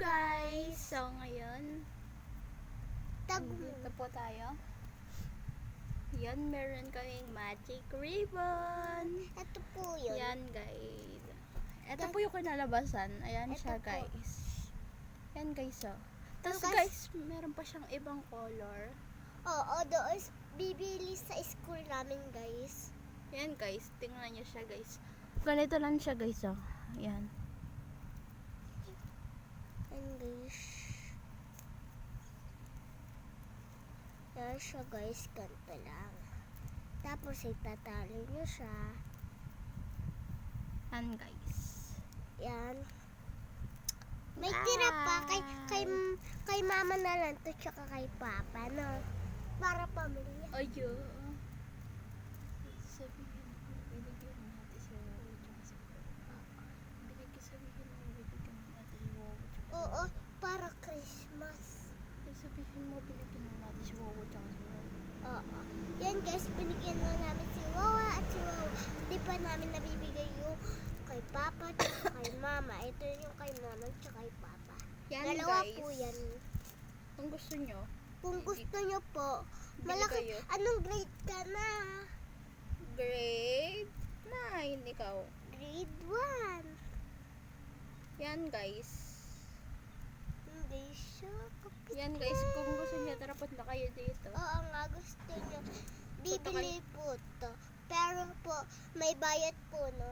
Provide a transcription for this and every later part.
guys! So ngayon, dito po tayo. Yan, meron kaming magic ribbon. Ito po yun. Yan guys. Ito po yung kinalabasan. Ayan siya guys. Yan guys oh. Tapos guys, meron pa siyang ibang color. Oo, doon bibili sa school namin guys. Yan guys, tingnan niyo siya guys. Ganito lang siya guys oh. Yan. Yan guys. Yan siya guys, ganito lang. Tapos itatali niyo siya. Yan guys. Yan. May tira pa kay mama na lang to tsaka kay papa, no? Para pamilya. Ayo. Sabihin mo, binigyan natin si Wawa tsaka si Papa. Sabihin mo, binigyan natin si Wawa tsaka si Oo, para Christmas. Sabihin mo, binigyan natin si Wawa tsaka si Wawa. Oo. Yan guys, binigyan na namin si Wawa at si Wawa. Di pa namin nabibigay yung kay Papa at kay Mama. Ito yung kay Mama at kay Papa. Yan Dalawa guys. po yan. Kung gusto nyo, Kung gusto nyo po, Bili malaki. kayo. Anong grade ka na? grade 9 ikaw. Grade 1. Yan guys. Hindi siya. Kapit Yan guys, kung gusto nyo, tara punta kayo dito. Oo nga, gusto nyo. Bibili po to. Pero po, may bayad po, no?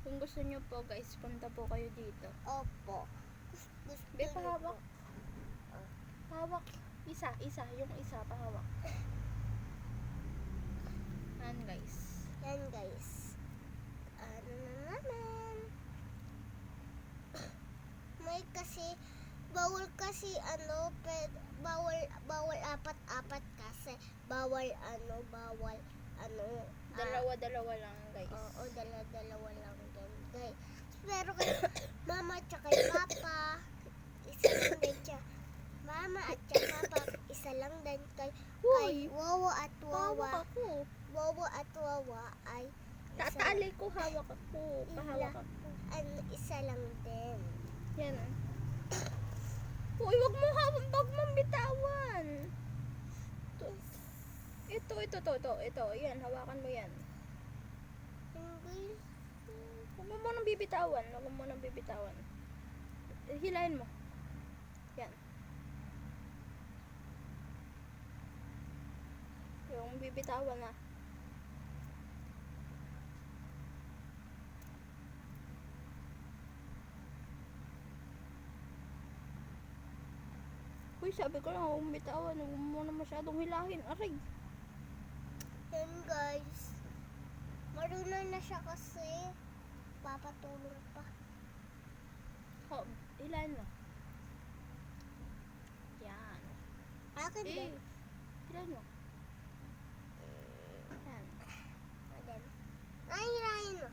Kung gusto nyo po guys, punta po kayo dito. Opo. Gusto Be, nyo pahawak. po. Hawak. Isa. Yung isa, pahawak. Yan guys. Yan guys. Ano na naman? May kasi, bawal kasi bawal apat-apat kasi. Bawal. Dalawa lang guys. Oo, dalawa lang din. Guys. Pero kay mama at kay papa, isa lang din siya. Mama at papa, isa lang din kay Wawa at Hawak Wawa. ako. Wawa at Wawa ay Tatali ko, hawak ako. Pahawak ako. isa lang din. Yan ah. Uy, wag mong bitawan. Ito. Yan, hawakan mo yan. Huwag mo munang bibitawan. Hilahin mo. Yan. Yung bibitawan na. Uy, sabi ko lang, huwag mong bitawan. Huwag mo na masyadong hilahin. Aray. Yan guys. Marunong na siya kasi. Papatulong pa. Hilahin mo. Yan. Akin din. Hilahin mo. Yan. Ay, hirahin mo.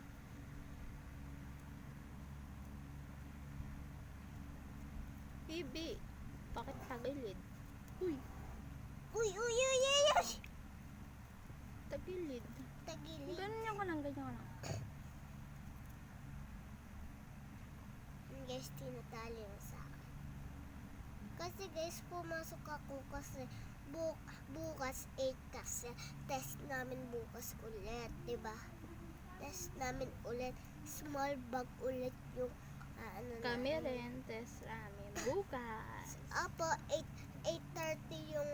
Bibi. Bakit tagilid? Uy, Uy. tagilid. Tagilid. Ganyan ka lang. Guys, tinatali mo sa akin. Kasi guys, pumasok ako kasi bukas 8 kasi test namin bukas ulit, diba? Test namin ulit. Small bag ulit yung Kami rin, test namin bukas. Apo, 8:30 yung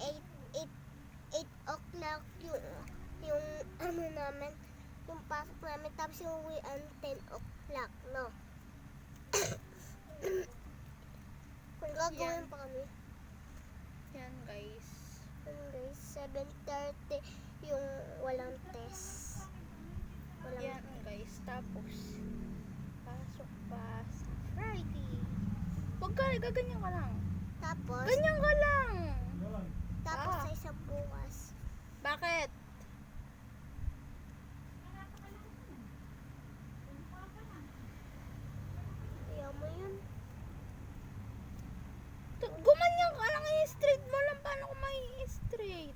8 o'clock yung namin, yung pasok namin, tapos yung uwian 10 o'clock, no? Kung gagawin Yan. pa kami. Yan guys. Ano guys, 7:30 yung walang test. Yan guys. Tapos, pasok pa sa Friday. Huwag ka, gaganyan ka lang. Tapos, Ganyan ka lang. sa isang bukas. Bakit? Kaya mo yun. Gumanyan ka lang, i-straight mo lang. Paano ko mai-straight?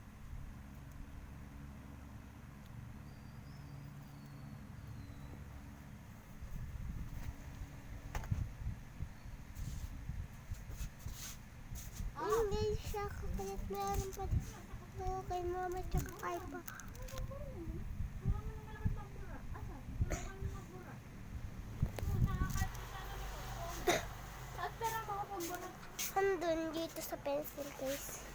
At meron pa kay mama tsaka kay pa. At pera mga pambura. Andun dito sa pencil case.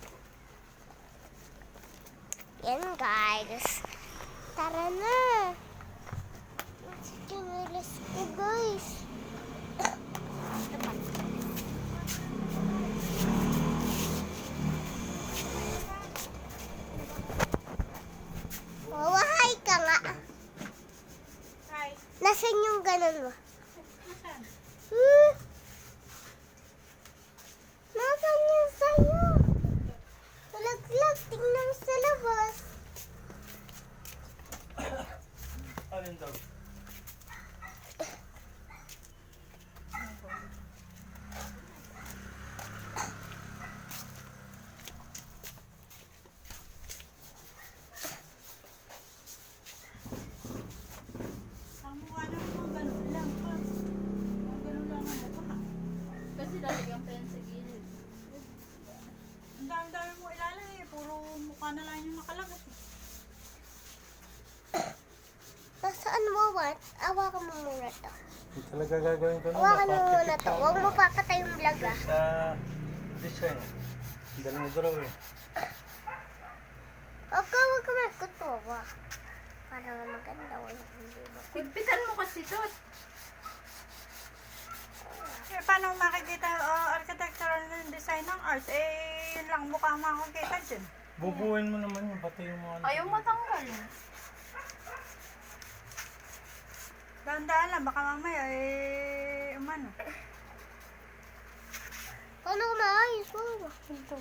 Yan guys. Tara na. Let's go guys. Wawahay ka nga. Hi. Nasaan yung ganun mo? Nasaan? Nasaan yung sayo? Talaglag, tingnan mo sa labas. Alin daw? Ang mukha naman mga ganun lang. Mga ganun lang ang mukha. Kasi lalagyan pa yan sa gilid. Ang dami-dami mo ilalim eh. Puro mukha na lang yung nakalagay. Nasaan mo ba? Awakan mo muna to. Hindi talaga gagawin ko Awakan mo muna to. Huwag mo pakatay yung vlog ah. Sa design. Dali mo draw eh. Huwag ka magkutuwa. Para maganda. Walang hindi ba? Higpitan mo kasi to. Eh, paano makikita architectural design ng art? Eh, yun lang mukha makikita dyan. Bubuuin mo naman yung pati yung mga... Ayaw matanggal. Dahan-dahan lang, baka mamaya eh, umano. Paano ko maayos mo? Ito.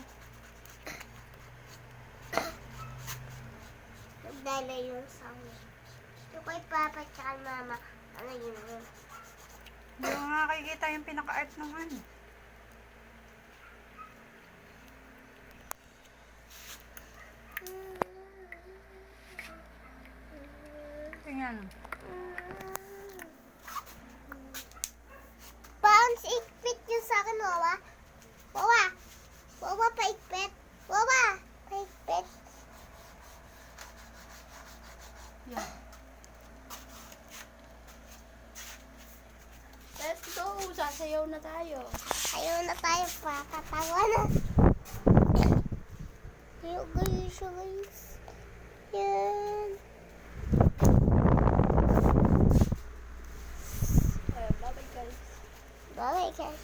Nagdala yung sound. Yung kay Papa tsaka Mama. Ano yun? Hindi mo makikita yung pinaka-art ng ano. Tingnan. Bounce, ikpit yun sa akin, Wawa. Wawa. Wawa, paikpit. Wawa, paikpit. Yan. Let's go! Sasayaw na tayo. Ayaw na tayo pa. Katawa na. Ayaw guys, guys. Yan. Bye-bye guys. Bye guys.